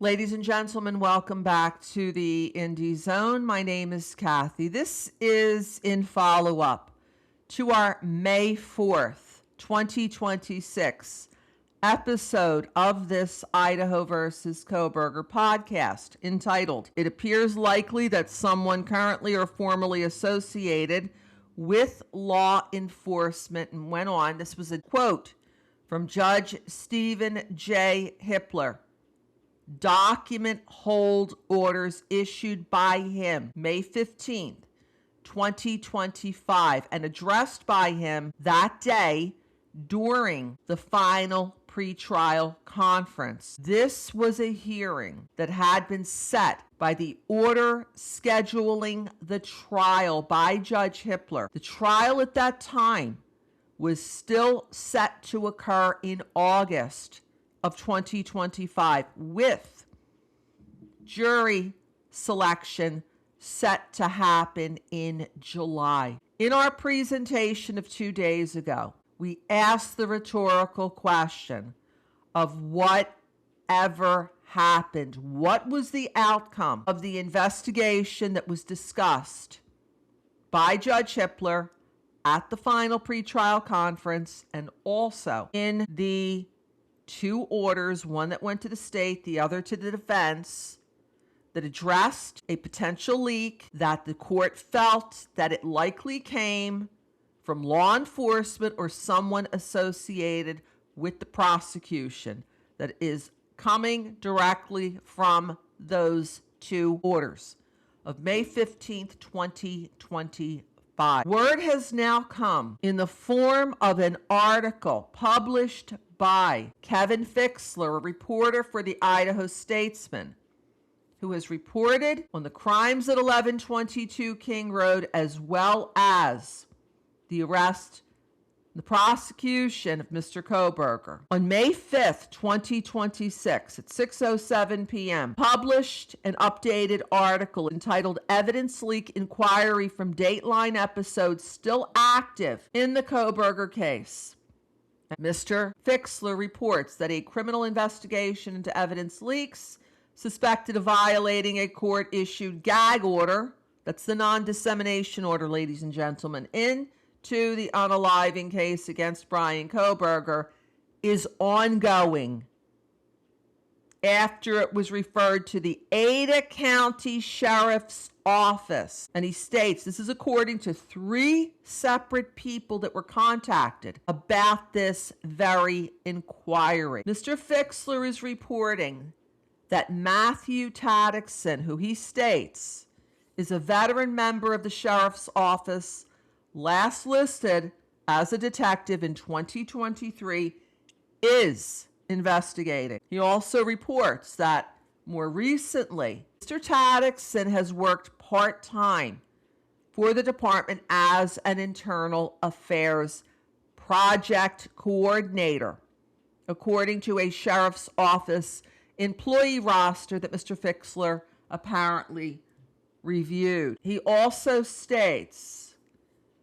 Ladies and gentlemen, welcome back to the Indie Zone. My name is Kathy. This is in follow-up to our May 4th, 2026 episode of this Idaho versus Kohberger podcast entitled, "It appears likely that someone currently or formerly associated with law enforcement," and went on. This was a quote from Judge Stephen J. Hippler. Document hold orders issued by him May 15th, 2025, and addressed by him that day during the final pretrial conference. This was a hearing that had been set by the order scheduling the trial by Judge Hippler. The trial at that time was still set to occur in August of 2025, with jury selection set to happen in July. In our presentation of 2 days ago, we asked the rhetorical question of whatever happened. What was the outcome of the investigation that was discussed by Judge Hippler at the final pretrial conference, and also in the two orders, one that went to the state, the other to the defense, that addressed a potential leak that the court felt that it likely came from law enforcement or someone associated with the prosecution, that is coming directly from those two orders of May 15th, 2025. Word has now come in the form of an article published by Kevin Fixler, a reporter for the Idaho Statesman, who has reported on the crimes at 1122 King Road, as well as the arrest, the prosecution of Mr. Kohberger. On May 5th, 2026, at 6:07 p.m., published an updated article entitled "Evidence Leak Inquiry from Dateline Episodes Still Active in the Kohberger Case." Mr. Fixler reports that a criminal investigation into evidence leaks suspected of violating a court-issued gag order, that's the non-dissemination order, ladies and gentlemen, into the unaliving case against Brian Kohberger, is ongoing after it was referred to the Ada County Sheriff's Office. And he states, this is according to 3 separate people that were contacted about this very inquiry. Mr. Fixler is reporting that Matthew Taddickson, who he states is a veteran member of the Sheriff's Office, last listed as a detective in 2023, is investigating. He also reports that more recently, Mr. Taddickson has worked part-time for the department as an internal affairs project coordinator, according to a Sheriff's Office employee roster that Mr. Fixler apparently reviewed. He also states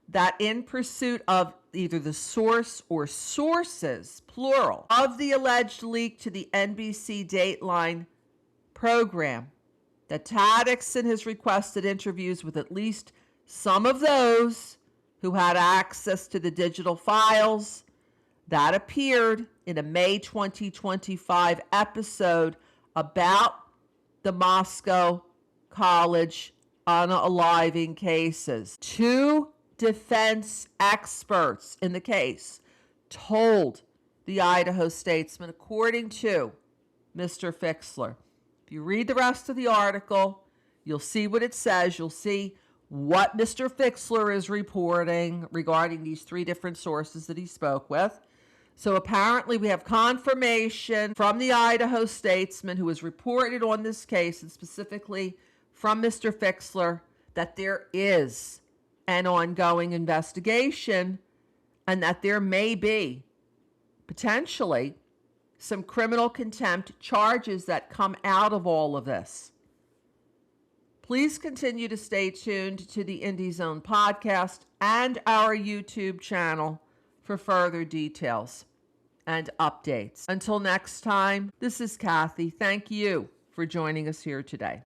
that in pursuit of either the source or sources, plural, of the alleged leak to the NBC Dateline program, that Taddickson has requested interviews with at least some of those who had access to the digital files that appeared in a May 2025 episode about the Moscow College unaliving cases. 2 defense experts in the case told the Idaho Statesman, according to Mr. Fixler. If you read the rest of the article, you'll see what it says. You'll see what Mr. Fixler is reporting regarding these 3 different sources that he spoke with. So apparently we have confirmation from the Idaho Statesman, who has reported on this case, and specifically from Mr. Fixler, that there is an ongoing investigation and that there may be potentially some criminal contempt charges that come out of all of this. Please continue to stay tuned to the Indie Zone podcast and our YouTube channel for further details and updates. Until next time, this is Kathy. Thank you for joining us here today.